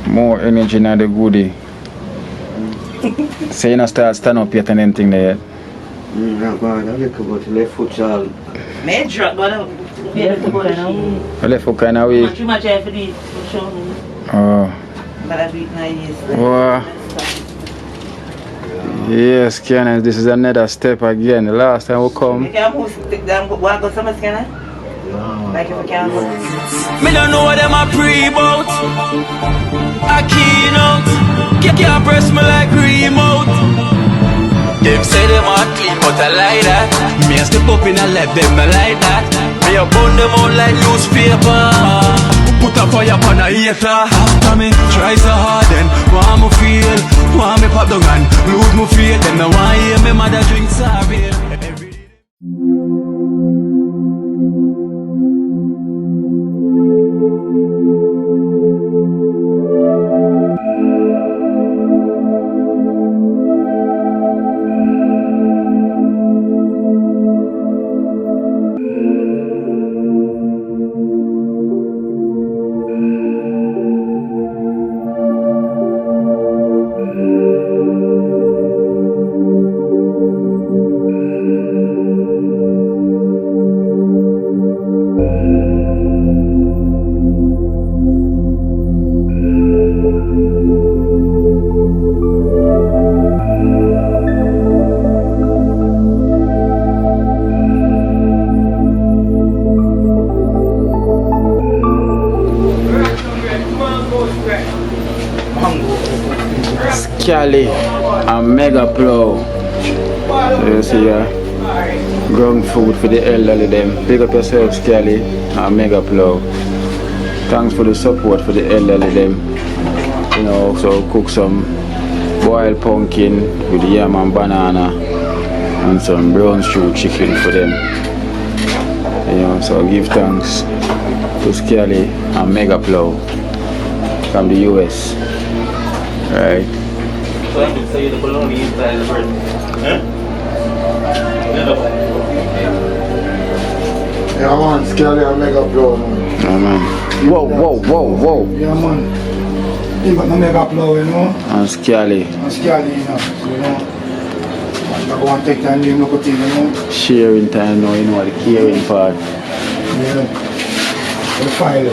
More energy than the goodie. So you not start stand up yet and anything there yet? I'm going to go to left foot all. Major, but Left foot kind of weak. too much effort to show me. Oh. But I beat my ears. Wow. Yes, Scanna, this is another step again. The last time we come. You can't move, walk on some Scanna? Like if I can't move. Me don't know what them a pre about. A Kino. Can't press me like remote. Them say them a clean, but I like that. Me a step up in a left, them I like that. Me a burn them out like newspaper. Put a fire upon a hater. After me, try so hard then want me feel, want me pop down and lose me faith. Them no want hear me mother drink sorry. Cali and Mega Plow. So you see ground food for the elderly them. Pick up yourselves, Cali and Mega Plow. Thanks for the support for the elderly them. You know, so cook some boiled pumpkin with the yam and banana and some brown stew chicken for them. You know, so give thanks to Skelly and Mega Plow from the US. Right. So I can say the bologna inside the bread. Huh? Yeah, man, Skelly and Mega Plow, man. Yeah, man. Whoa. Yeah, man. You got the Mega Plow, you know? And Skelly. And Skelly, you know? So, you know? I go and take time, you know? Sharing time now, you know, the caring part. Yeah. The file.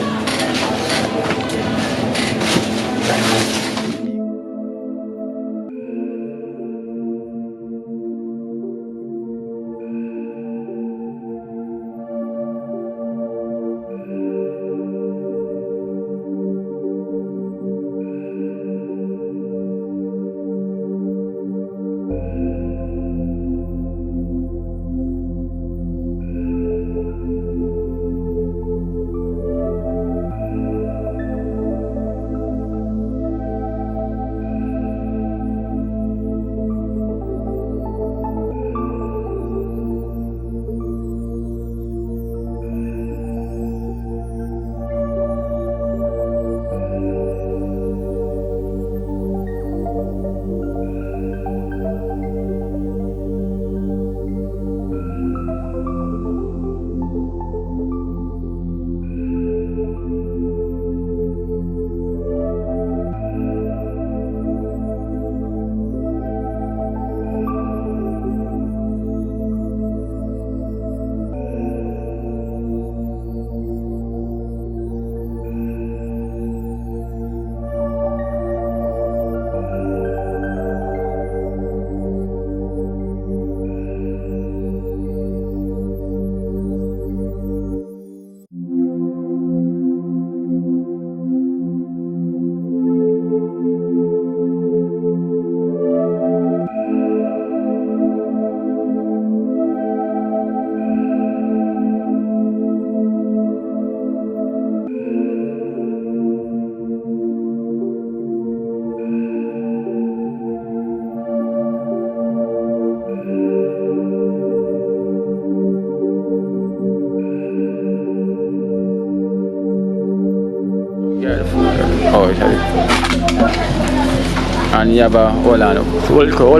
And you have a hold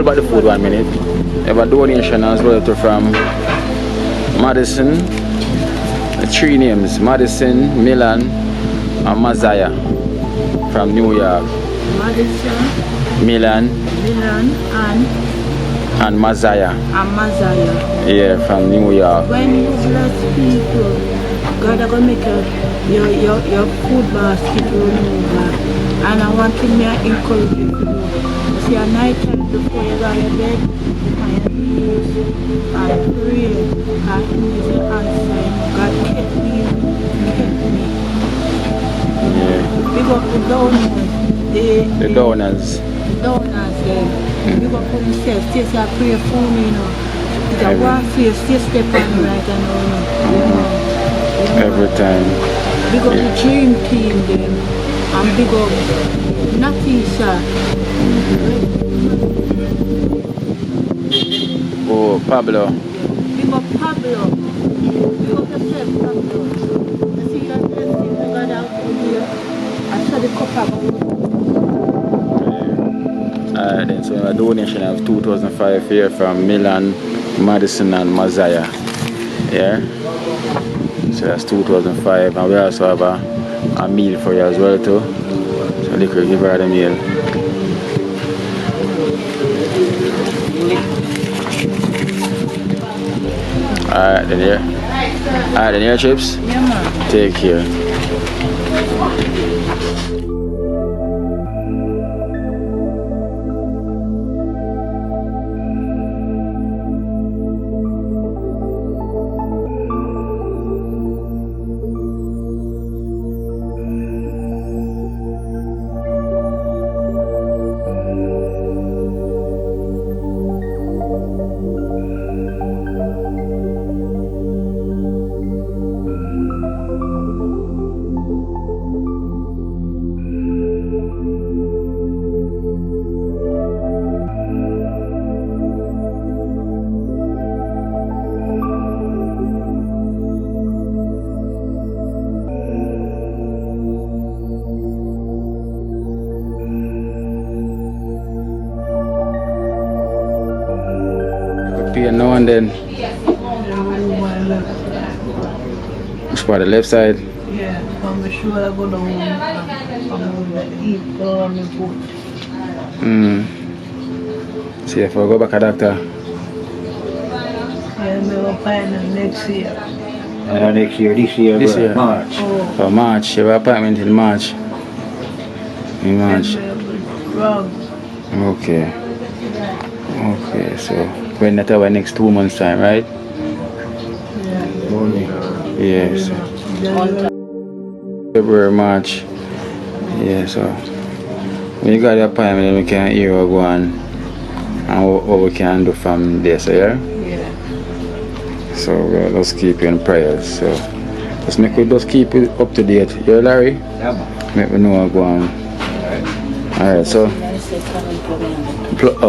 back the food 1 minute. You have a donation as well from Madison. 3 names, Madison, Milan and Mazaya, from New York. Madison, Milan Milan, and Mazaya. and Mazaya. Yeah, from New York. When you bless people, God is going to make your food basket run over. And I want to encourage you to do. You see, a night time before you go to bed, you on your knees and pray. And He is your answer. God kept me, kept me. Yeah. Big up the donors. The donors. Donors, big up for themselves. Stay say I pray for me, you know. It's a warfare, stay step on me right now. Every time. Big up the dream team them. And big up Natisha. Oh, Pablo. Big up Pablo. Big up yourself, Pablo. I see your blessing, the God out here. I saw the cup of Alright then, so a donation of 2005 here from Milan, Madison and Mazaya. Yeah? So that's 2005 and we also have a meal for you as well too. So they could give her the meal. Alright then here. Alright then here, Chips. yeah, man. Take care. Pay now and then. Which part, the left side? Yeah, I'm sure I go down and eat on the boat. See if I go back a doctor. Yeah, we will find them next year. Next year, this year, This year? March. Oh, For March, you have an appointment in March. In March. drug. Okay. Okay, so when that our next 2 months time, right? Yes. February, March. Yeah, so when you got the appointment, then we can hear what go on and what we can do from there, so yeah? Yeah. So let's keep you in prayers. So let's make we just keep it up to date. You Larry? Yeah, man. Make me know what go on. Alright, so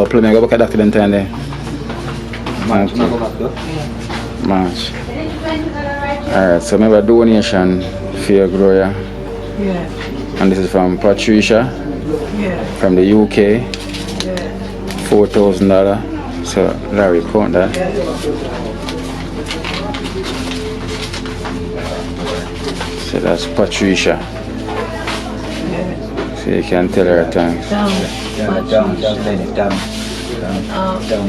plumbing, go back at doctor then time there. March, Okay. not go back though. March. Alright, so maybe a donation for your Gloria. Yeah. And this is from Patricia Yeah. from the UK. Yeah. $4,000. So Larry, count that. So that's Patricia. So you can tell her thanks. Down. Down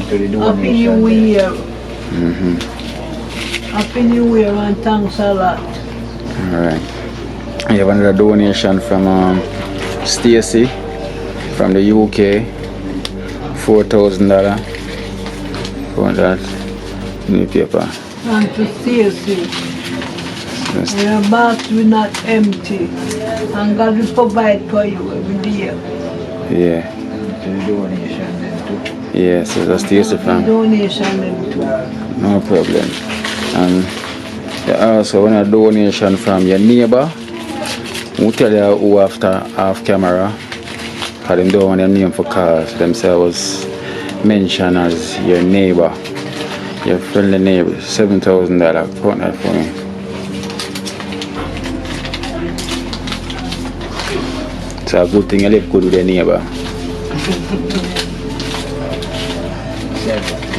to the Happy New donation. Year. Mm-hmm. Happy New Year and thanks a lot. Alright. You have another donation from Stacy from the UK. $4,000 for that new paper. And to Stacy. Your box will not empty. And God will provide for you every day. Yeah. To the donation then too. Yeah, so that's Stacy from. Donation them too. No problem. And you also want a donation from your neighbor. We'll tell you who after off camera. Because they don't want their name for cars. Themselves mentioned as your neighbor. Your friendly neighbor. $7,000. Count that for me. It's a good thing you live good with your neighbor.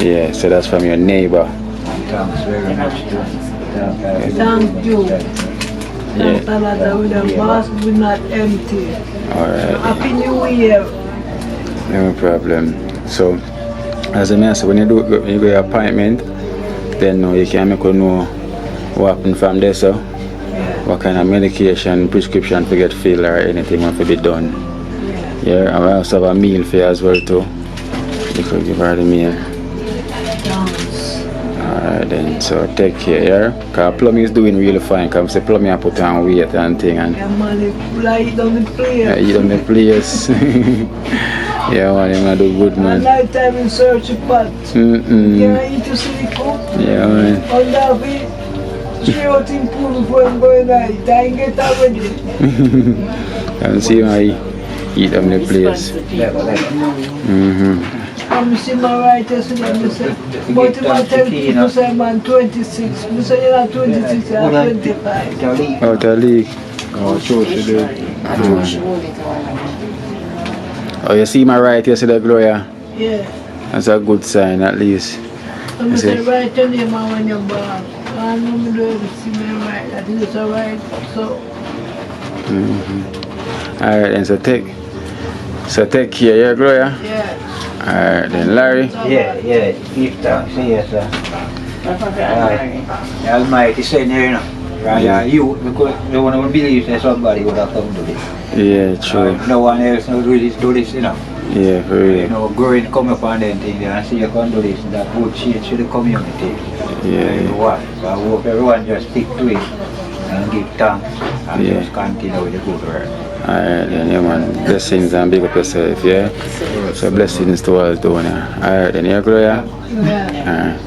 Yeah, so that's from your neighbor. Thanks very much too. Thank you. Yeah. Canada with a mask will not empty. Alright. Happy New Year. No problem. So, as I mentioned, when you go your appointment, then you can make you know what happened from there, so what kind of medication, prescription to get filled or anything want to be done. Yeah, and we also have a meal for you as well too. You could give her the meal. Alright then, so take care, yeah? Because plumbing is doing really fine, because the plumbing I put on weight and thing and Yeah, man, eat on the place. eat on the place. Yeah, man, you're gonna do good, man. Night time in search of pot. Yeah, eat to see the cook. Yeah, man. On that way, straight out in pool before I'm going night. I ain't get out with it. And see how he eat on the place. I'm see my right yesterday, I said, but if I tell people, say man 26. I say you're not 26, you're 25. Out of league. Oh, sure she did. Oh, you see my right yesterday, Gloria? Yeah. That's a good sign, at least. I'm say right your name when you're born. I know me do see me right, that is alright, so. Alright, then so take care, yeah, Gloria? Yeah. Alright, then Larry. Yeah, give thanks, yes, sir. The Almighty said here, you know. Right, you, because no one would believe that somebody would have come to this. Yeah, true. No one else would do this, you know. Yeah, for You real. know, growing, come up and then thing, and see you can do this, that good change to the community. Yeah. You know what? So I hope everyone just stick to it and give thanks and Yeah. just continue with the good work. Alright, then, yeah, man. Blessings and big up yourself, yeah? So, blessings to all doing, yeah. Alright, then, yeah, Gloria? Yeah. Alright.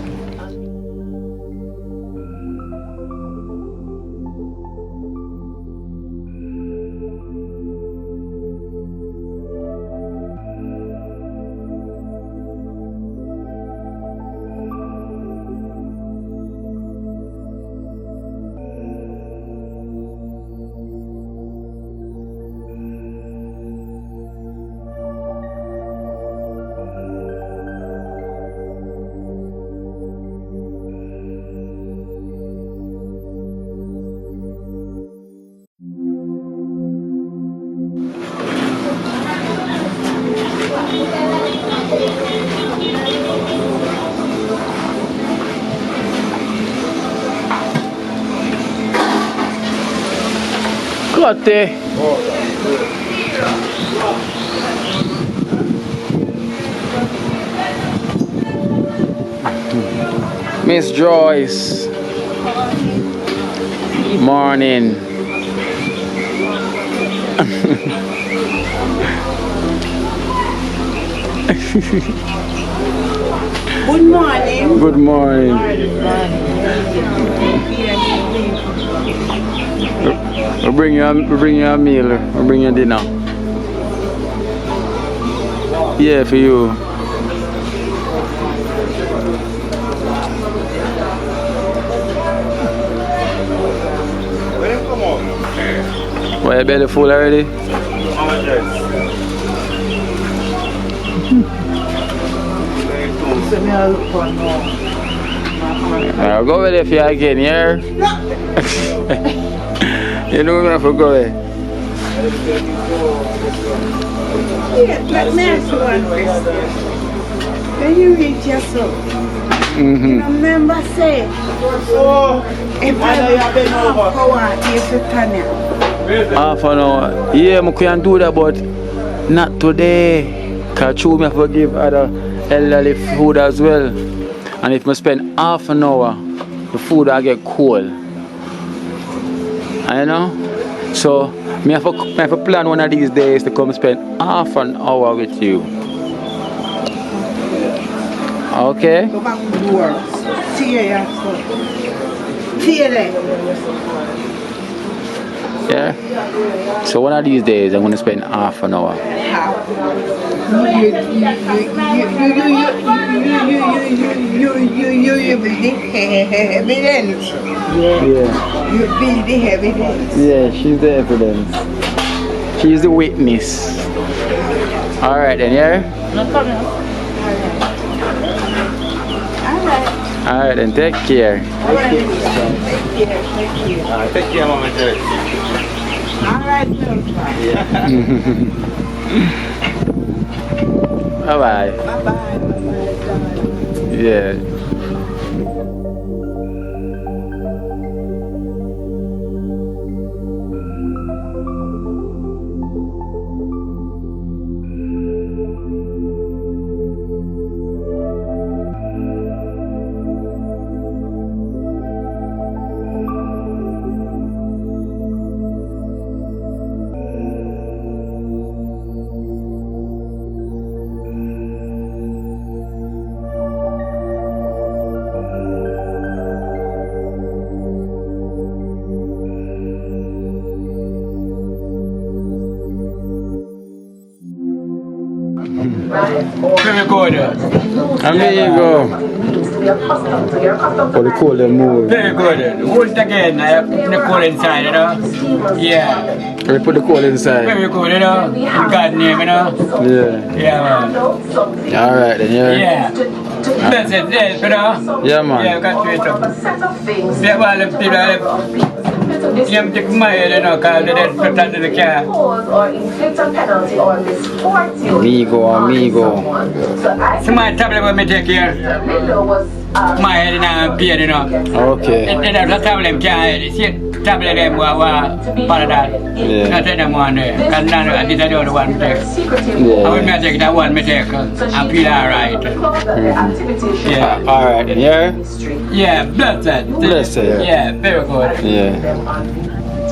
Kote. Miss Joyce. Morning. Good morning. Good morning. We'll bring you a meal. We'll bring you dinner. Yeah, for you. Why your belly full already? I'll go with it for you again, yeah? You know we're gonna have to go there. Yeah, let me ask you one question. When you reach yourself, remember say, if I have half hour, you should turn it. Half an hour. Yeah, I can do that, but not today. Because true, I have to give other elderly food as well. And if I spend half an hour, the food will get cold. You know? So, I have to plan one of these days to come spend half an hour with you. Okay? Go back to work. See you yourself. See you there. Yeah? So one of these days I'm going to spend half an hour. You be the evidence. Yeah. You be the evidence. Yeah, she's the evidence. She's the witness. Alright then, yeah? No problem. Alright. Alright then, take care. Alright, take care. Take care, Mama Jerry. Alright, Bye bye. bye-bye. Yeah. Very good. Amigo. For the cool and move. Very good. Once again, I have the coal inside, you know. Yeah. We put the coal inside. Very good, you know. In God's name, you know. Yeah. Yeah, man. Alright then, yeah. Yeah. That's it, yes, you know. Yeah, man. Yeah, got to it up. Yeah, well, if people yeah, take my head, you know, because they didn't put that in the car. Amigo. So my tablet will me take here. My head in a beer, you know. Okay. It has a tablet, can't see tablet them were part of that. Yeah. Not take them one there. Because now I did the other one me take. I will not take that one me take. I feel alright. Yeah. Alright then, yeah. Yeah, blessed. Blessed, yeah. Yeah, very good. Yeah.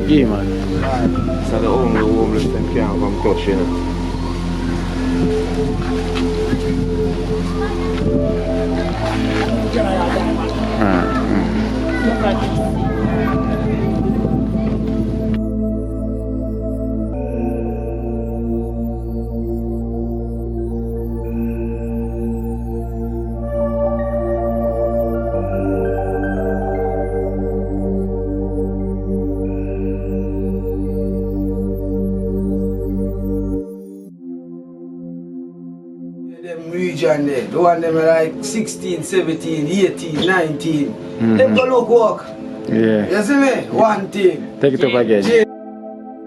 Yeah, man. So the only homeless them can't come touch, you know. Them region there, the one them are like 16, 17, 18, 19. Them go look walk. Yeah. You see me? One thing. Take it up again. J-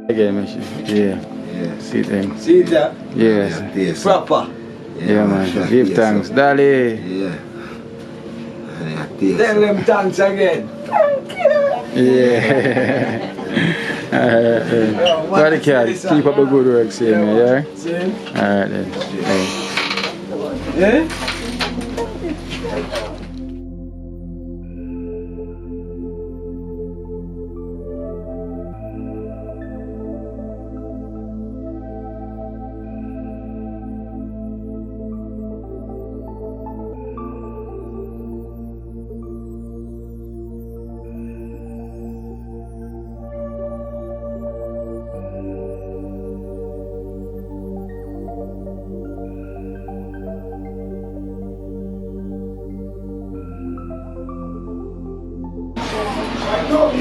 Again, Michi. Yeah. Yeah. See them. See that? Yes. Yes. Proper. Yeah, man. Give thanks. Dali. Yeah. Tell them thanks again. Yeah. Body cat, keep up the good work, see me, yeah? See? Alright then. Hey. Yeah?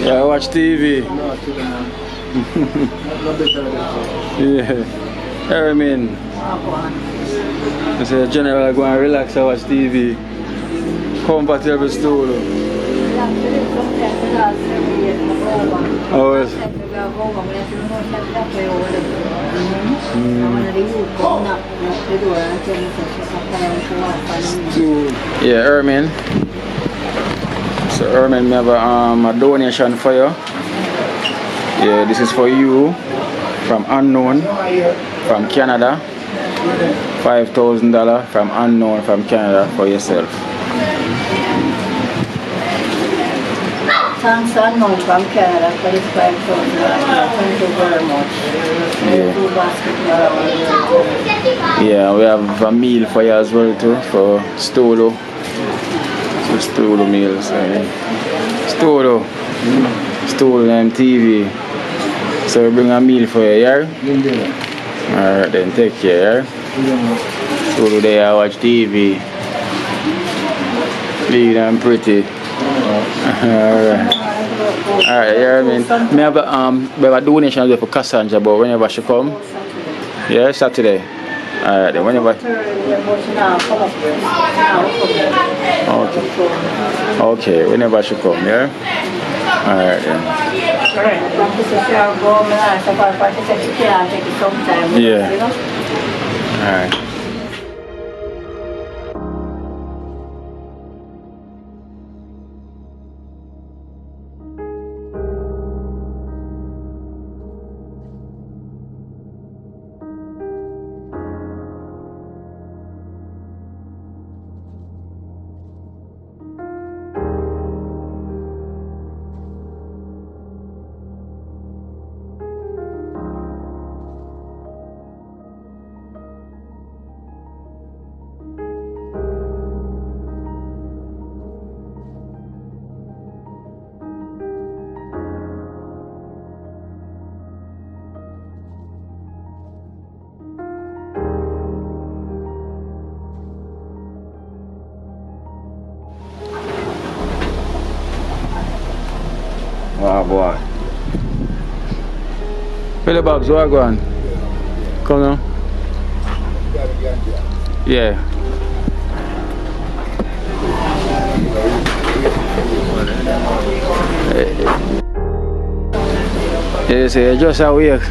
Yeah, I watch TV. Yeah. I mean, I say, General, I go and relax, I watch TV. Comfortable stool. Oh, yes. Yeah, Ermin. So Ermin, we have a donation for you. Yeah, this is for you from Unknown from Canada. $5,000 from Unknown from Canada for yourself. Thanks Unknown from Canada for this $5,000. Thank you very much. Yeah, we have a meal for you as well too, for Stolo. So Stolo meals. Stolo. Stolo and TV. So we bring a meal for you, yeah? Alright then, take care, yeah? Stolo there, I watch TV. Clean and pretty. Alright. Alright, yeah, I mean, me have a donation there for Cassandra, but whenever she come, yeah, Saturday. Alright, then whenever. Okay, whenever she come, yeah. Alright then. Yeah. Alright. Wow, boy. Billy Bobs, where are you going? Come now. Yeah. Yeah, see, just awake.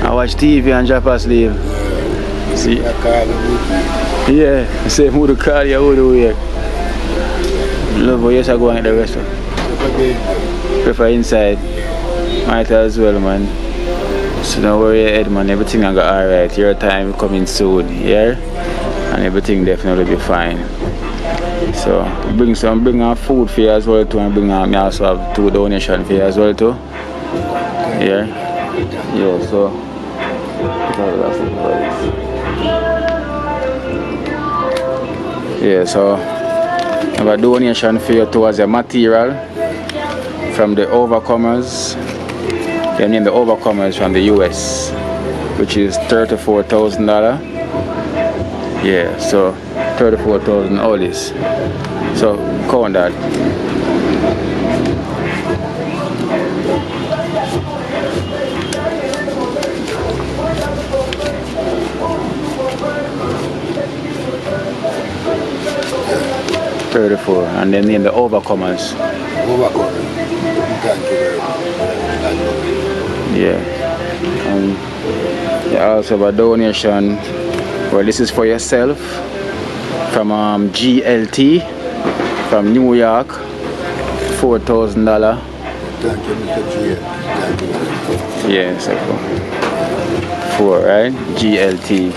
I watch TV and drop asleep. See? Yeah, say who the car, you who the wake. Love how you go and get the restaurant. Prefer inside. Might as well, man. So don't worry your head, man. Everything I got alright. Your time coming soon, yeah? And everything definitely be fine. So bring our food for you as well too, and bring out me also have 2 donations for you as well too. Yeah. Yeah, so yeah, so I have a donation for you towards the material from the Overcomers. They name the Overcomers from the US, which is $34,000. Yeah, so 34,000 all this. So count that. $34, and then name the Overcomers. Yeah. You also have a donation. Well, this is for yourself from GLT from New York, $4,000. Thank you, Mr. G. Yes, 4, right? GLT.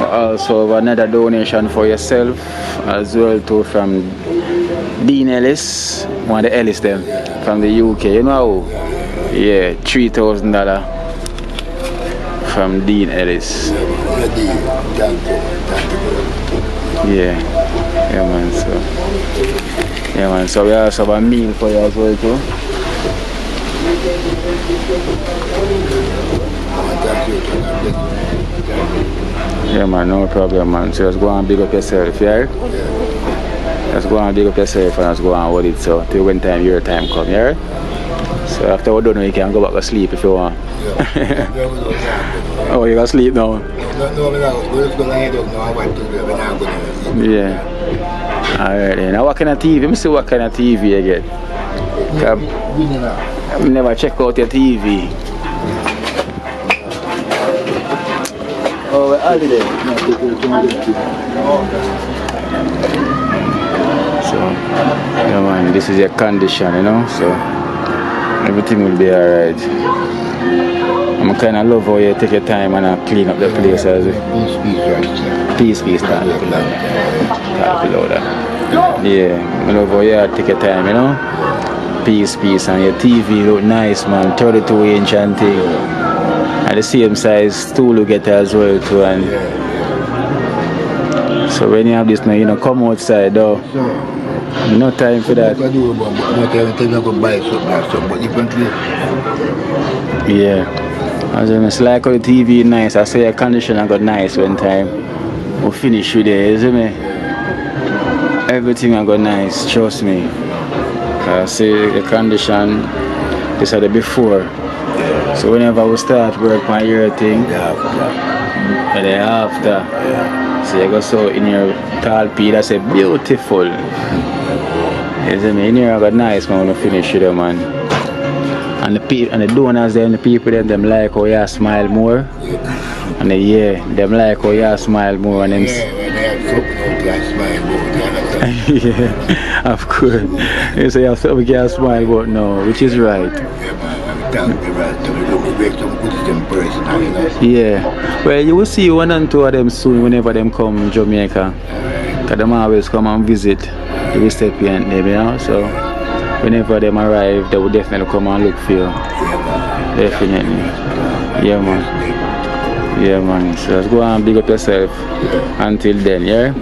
Also have another donation for yourself as well too from Dean Ellis, one of the Ellis them from the UK, you know how? Yeah, $3,000 from Dean Ellis. Yeah, man, so we also have a meal for you as well too. Yeah, man, no problem, man. So just go and big up yourself, yeah? Just go and big up yourself and just go and hold it so till when time your time come, yeah? So after we're done, you can go back to sleep if you want. Oh, you can sleep now? Yeah. Alright then. Now what kind of TV? Let me see what kind of TV you get. I never check out your TV. Oh, we're out of there. So, yeah, man, this is your condition, you know, so everything will be alright. I'm kind of love how you take your time and clean up the place as well. Peace, talk louder. Yeah, I love how you take your time, you know. Peace, and your TV look nice, man. 32-inch and thing. And the same size stool you get as well too. And so when you have this now, you know, come outside though. No time for that. Yeah. As in, it's like how the TV nice. I say your condition I got nice one time. We finish with it, isn't it? Everything I got nice, trust me. See the condition, this are the before. So whenever we start work on your thing, and the after. So you go so in your tall pea, that's a beautiful. You see me? In here I got nice man when I finish with them, man. And the donors them, the people them like how you smile more. And them like how you smile more and them yeah, of course. You say you have something you can smile about now, which is right. Yeah. Well, you will see one and two of them soon whenever them come Jamaica. Because them always come and visit the recipient them, you know. So whenever them arrive, they will definitely come and look for you. Definitely. Yeah, man. Yeah, man. So let's go and big up yourself until then, yeah?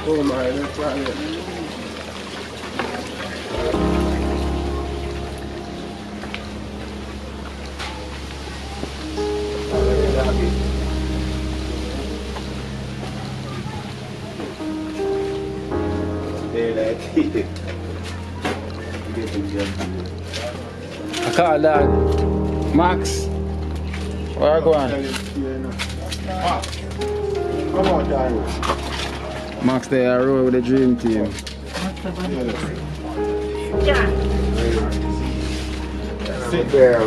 Oh my, that's right. I call that Max. Where are you going? Come on, Daniel. Max, they are roll with the dream team. Sit there.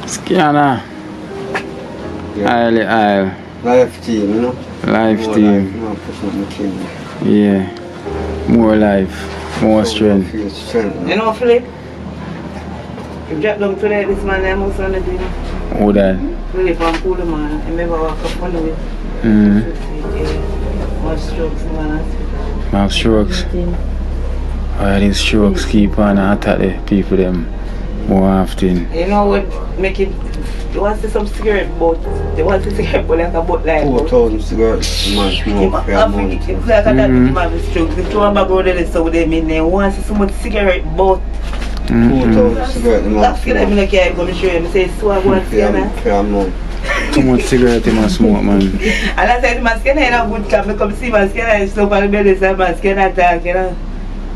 Scanna. Isle. Life team, you know? Life more team. Life, yeah. More life. More strength. You know, Philip? You drop down today, this man I must on the dream. Who that? Philip and Pooler man. I remember walk up on the way. More strokes, man. More strokes. Why these strokes keep on attack the people them more often? You know what make it, you want to see some cigarette boat, you want to see cigarette boat like a boat like 4,000 cigarettes, man, smoke for a month. It's like a that with my strokes. The two of my brothers so they mean they want to see so much cigarette boat. 4,000 cigarettes a month. That's good, I'm like, I'm going to show you, I say, so I want to see that. For a month. Too much cigarette in my smoke, man. And I said, my Scanna ain't a good club, I come see my Scanna and stuff on the bed, and my Scanna talk, you know.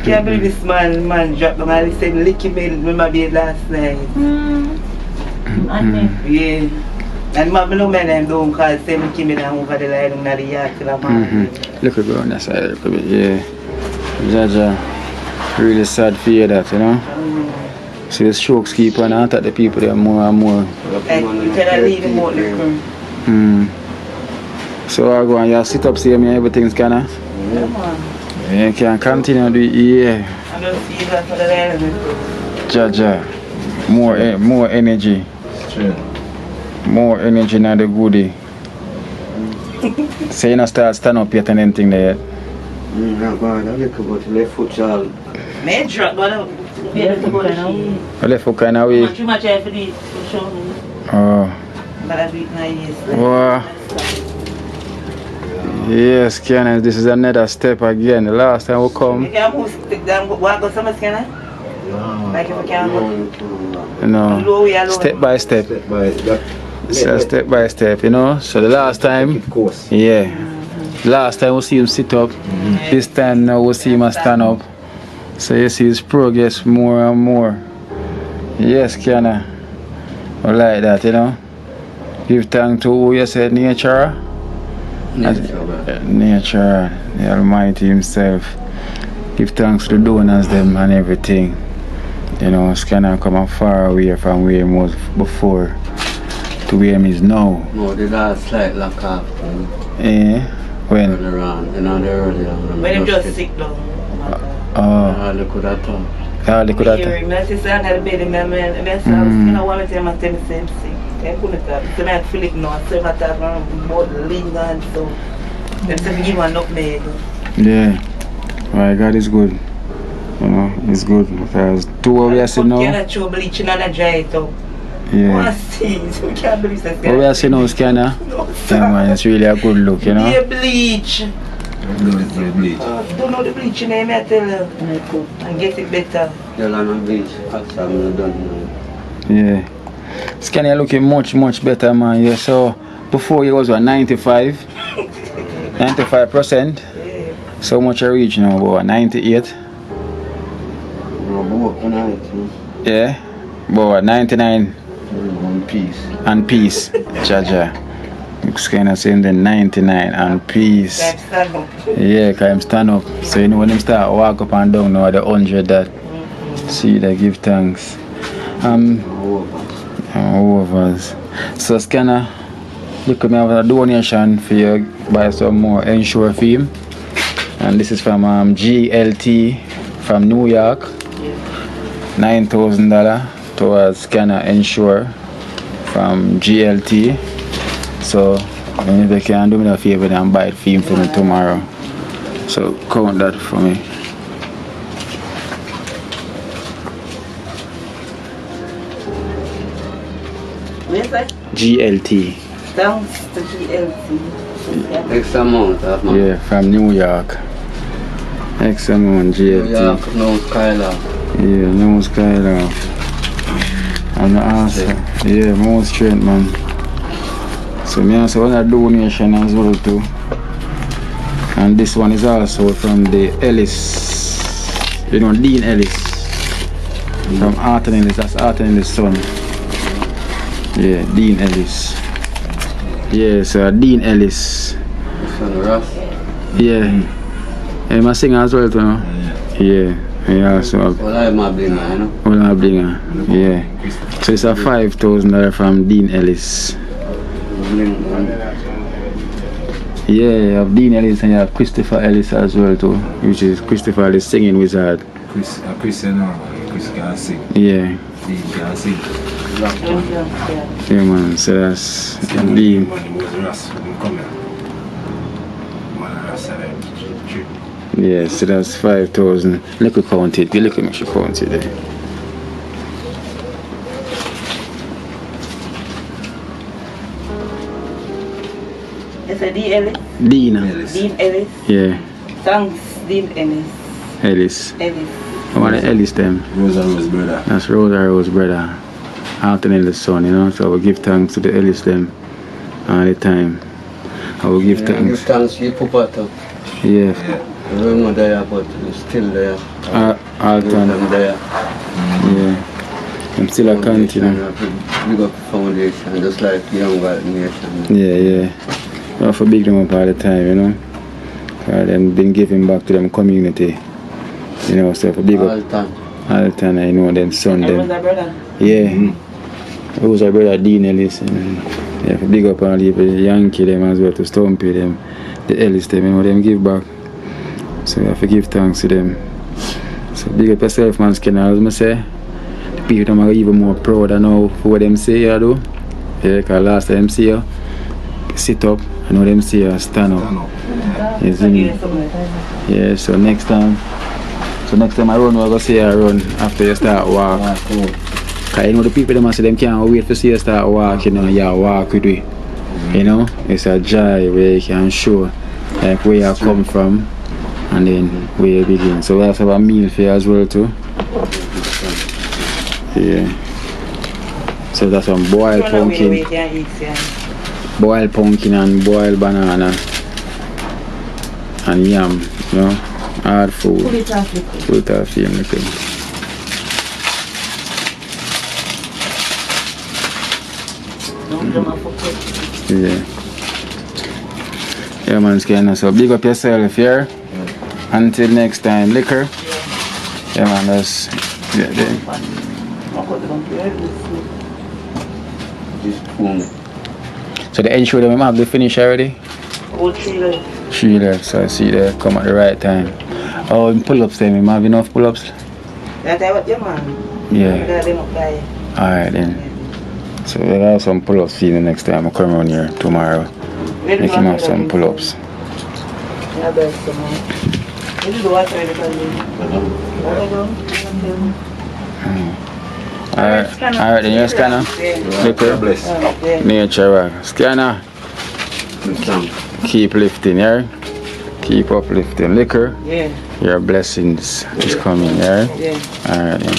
Can't believe this man dropped down and he said, licky me with my bed last night. Yeah. And my no man I'm doing because say me came in over the line on the yard till I'm Look at go on that side a little bit, yeah. Jaja, really sad for you that, you know. So the strokes keep on attack the people there more and more. Like, you cannot leave them out liquor. So I go and you sit up, see me everything's kinda. Yeah, man. Yeah, you can continue to do it, yeah. I don't see that for the line. Jaja, more energy. More energy than the goodie. So you not start stand up yet and anything there yet? I'm going to look about left foot all. May drop, but Left foot kind of way. too much I for this for sure. Oh. But I do it now, yes. Wow. Yes, Scanna, this is another step again. The last time we come. You can't move, walk on some Scanna? Like if I can't go. No. Step by step. So step by step, you know. So the last time, yeah. Last time we see him sit up. This time now we see him stand up. So you see his progress more and more. Yes, Scanna. I like that, you know. Give thanks to who you said, nature. Nature, the Almighty Himself. Give thanks to the donors them and everything. You know, Scanna come far away from where he was before to where he is now. No, the last slight lack of when? Around, you know, the earlier. When him just sick though. All they could have done. All they could have done. I say, I got a baby, man. I don't want to tell my same thing. I couldn't talk. So I Philip now, so I talk about the lean and so. Them say, give one nutmeg. Yeah. My God is good. You know, it's good because 2 hours you know. You can't throw bleach in and dry it out. Yeah. We can't believe that. What we are seeing now, Scanna? Yeah, man, it's really a good look, you know. Yeah, bleach. bleach. Don't know the bleach in there, I tell you. And get it better. You're on bleach. After I'm done. Yeah. Scanna looking much better, man. Yeah, so before it was what, 95%. Yeah. So much I reach now, about 98. Yeah. About 99. And peace. Jaja. Scanna saying the 99 and peace. Yeah, cause I'm stand up. So you know when them start walk up and down now the 100 that see they give thanks. Overs. So Scanna, you come have a donation for you buy some more Ensure film. And this is from GLT from New York. $9,000 towards Scanna Ensure from GLT. So if they can do me a favor and buy it film for me tomorrow. So count that for me. Where's that? GLT. Thanks to GLT. X amount of money. Yeah, from New York. X amount GLT. New York, no Skylar. Yeah, no Skylar. And the answer. Yeah, more strength, man. So me also want a donation as well too. And this one is also from the Ellis. You know, Dean Ellis. From Arthur Ellis. That's Arthur Ellis' son. Yeah, Dean Ellis. Yeah, so Dean Ellis. Son Ross. Yeah. I'm a singer as well too, no? Yeah. Yeah, so Well, I'm a blinger, you know. well, I'm a blinger. Yeah. So it's a $5,000 from Dean Ellis. Yeah, you have Dean Ellis and you have Christopher Ellis as well too, which is Christopher Ellis singing wizard. Chris can sing. Yeah. He can sing. Yeah, man. So that's Dean. Yeah, so that's 5,000. Look at count it. Look at me, she count it there. It's a D. Ellis? Dean. Dean Ellis. Yeah. Thanks, Dean Ellis. Ellis. Ellis. I want to Ellis them. Rose and Rose brother. That's Rose brother. Anthony Ellis' son, you know. So I will give thanks to the Ellis them all the time. I will give thanks. Give thanks to your papa too. Yeah. We're not there, but we're still there. All the time. I'm there. Yeah. I'm still a continue. Big up foundation, just like Young Wild Nation. Yeah. I have to big them up all the time, you know. Because they've been giving back to them community. You know, so for big up. All the time, I know them son them. Who's that brother? Yeah. It was our brother Dean Ellis. And yeah, for big up all the Yankee them as well, to Stumpy them, the Ellis them, you know, them give back. So I have to give thanks to them. So big up yourself, man, Scanna, as I say. The people are even more proud now for what them say, you know. Yeah, because last time see you sit up, I know them see you stand up. You see me? Yeah, so next time I run, we're going to see you run after you start walk. Because you know the people them say them can't wait to see you start walk, you know, you walk with me. You know, it's a joy where you can show like where you come from and then where you begin. So we have to have a meal for you as well too. Yeah. So that's some boiled pumpkin. Boiled pumpkin and boiled banana and yam, you know, hard food. Put it off here, okay. Yeah, man, Scanna. So big up yourself here. Until next time, liquor. Yeah, man, that's there. So the Ensure them have the finish already? Oh, 3 left. 3 left, so I see they come at the right time. Oh, in pull-ups then, we have enough pull-ups? That's what you man. Yeah. Alright then. So we'll have some pull-ups for you the next time I come around here tomorrow. Make him have some pull-ups. Yeah, This is the water in the Alright, then you're Scanna. Liquor. Nature. Scanna. Keep lifting, yeah? Keep uplifting. Liquor. Yeah. Your blessings is coming, yeah? Yeah. Alright then.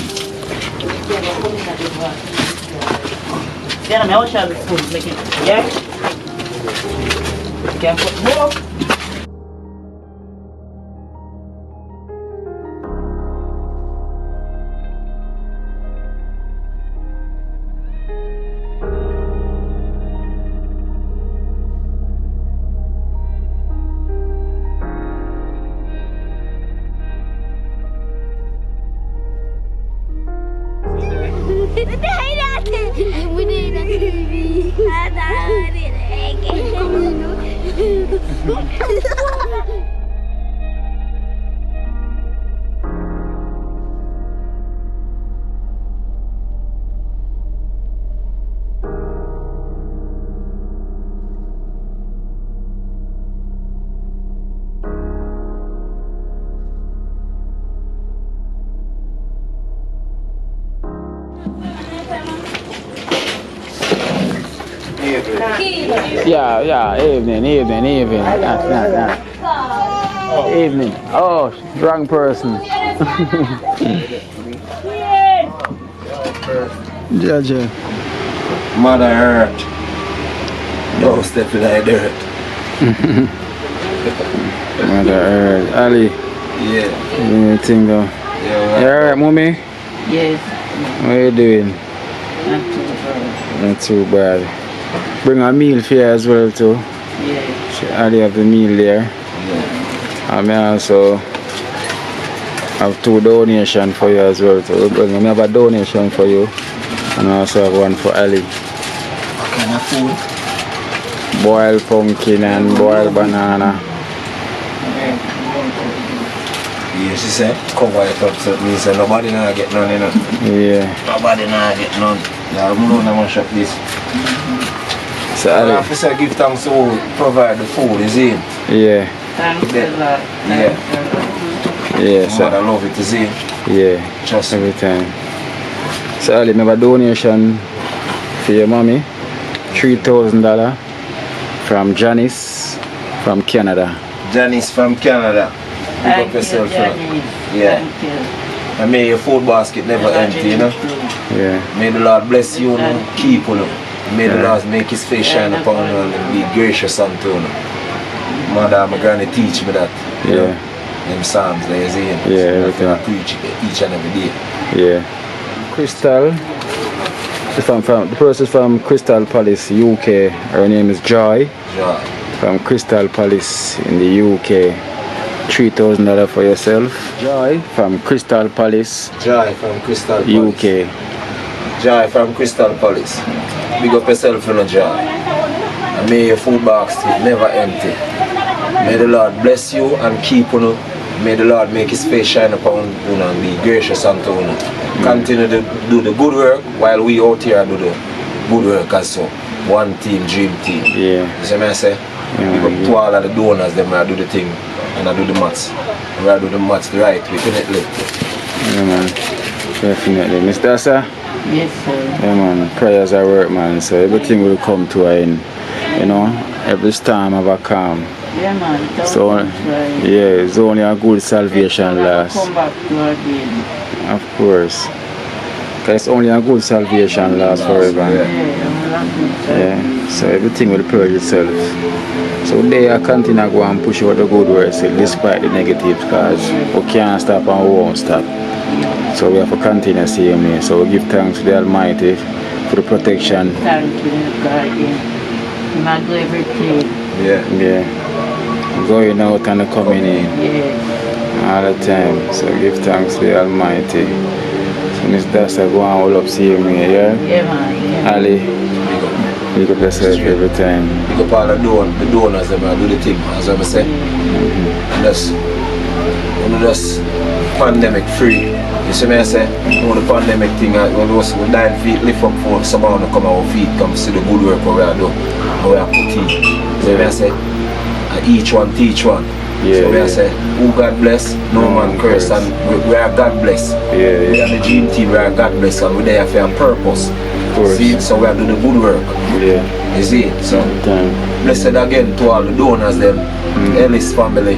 Yeah, I shall be food making. Yeah. You can put more. Yeah, evening. Evening. Oh, wrong person. Judge. Mother Earth. Don't step in the dirt. Mother Earth. Ali. Yeah. Anything though? Yeah. You alright, mommy? Yes. What are you doing? Not too bad. Not too bad. Bring a meal for you as well too. Yeah. Ali have the meal there. Yeah. I may also have 2 donations for you as well too. Well, I have a donation for you and I also have one for Ali. What kind of food? Boiled pumpkin and boiled banana. Yeah, she said, cover it up so it means that nobody now get none, you know. Yeah. Nobody now get none. Yeah, I'm going to shop this. So Ali. Officer give thanks to who provide the food, is it? Yeah. Thanks a lot. Yeah. Yeah, so I love it, is it? yeah. Trust me. Every time. So Ali, I have a donation for your mommy. $3,000 from Janice from Canada. Janice from Canada. Big up Thank you, yourself, Janice. Yeah. Thank you. And may your food basket never empty, you know. Yeah. May the Lord bless you, and keep you. May the Lord make his face shine upon you and be gracious unto you. Mother, my granny teach me that. You know, them psalms there, is it? Yeah, So I preach each and every day. Yeah. Crystal. The person is from Crystal Palace, UK. Her name is Joy. Joy. From Crystal Palace in the UK. $3,000 for yourself. Joy from Crystal Palace. Joy from Crystal Palace. UK. Joy from Crystal Palace. Big up yourself, you know, Joy. And may your food basket never empty. May the Lord bless you and keep you. May the Lord make his face shine upon you and be gracious unto you. Continue to do the good work while we out here do the good work also. One team, dream team. Yeah. You see what I say? Big up to all of the donors, them I do the thing and I do the maths. And I do the maths the right way, definitely. Yeah, man. Definitely. Mr. Asa? Yes, sir. Yeah, man. Prayers are work, man. So everything will come to an end. You know, every storm have a calm. Yeah, man. So, yeah, it's only a good salvation last. Come back to our day. Of course. Because it's only a good salvation last forever. Yeah. So everything will purge itself. So they are continue to go and push out the good words despite the negatives, because we can't stop and we won't stop. So we have to continue the same way. So we give thanks to the Almighty for the protection. Thank you, God. I do everything. Yeah. Yeah. Going out and coming in. Yeah. All the time. So give thanks to the Almighty. So Miss Dasa go and hold up same way, yeah? Yeah, man. Yeah. Ali, big up yourself every time. Big up all the donors, them I do the thing, as I say. And that's pandemic free. You see me I say? You know the pandemic thing, when we was 9 feet lift up for someone to come our feet, come see the good work we are doing, and we are put in. You see me I say? And each one teach one. Yeah, so we yeah. are say, who God bless, no man curse, and we are God bless. Yeah, We are the dream team, we are God bless, and we're there for a purpose. See, so we are doing the good work. Yeah. You see, so blessed again to all the donors them, Ellis family,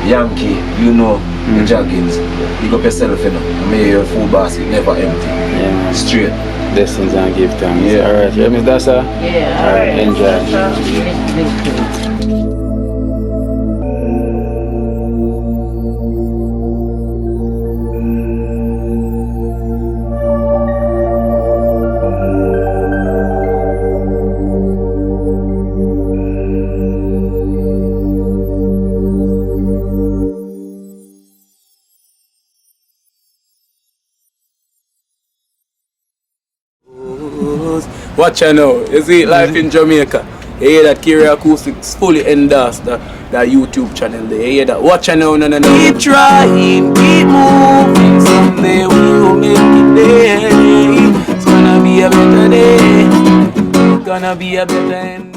Yankee, you know, the Jaggins. Big up yourself, you know. And may your food basket never empty. Yeah. Straight. Blessings and give thanks. Yeah. Alright, yeah, Miss Dasa? Yeah, Alright, enjoy. Watch out now. You see life in Jamaica. You hear that Kiri Acoustics fully endorsed that YouTube channel there. You hear that? Watch out now, no. Keep trying, keep moving. Someday we will make it there. It's gonna be a better day. It's gonna be a better end.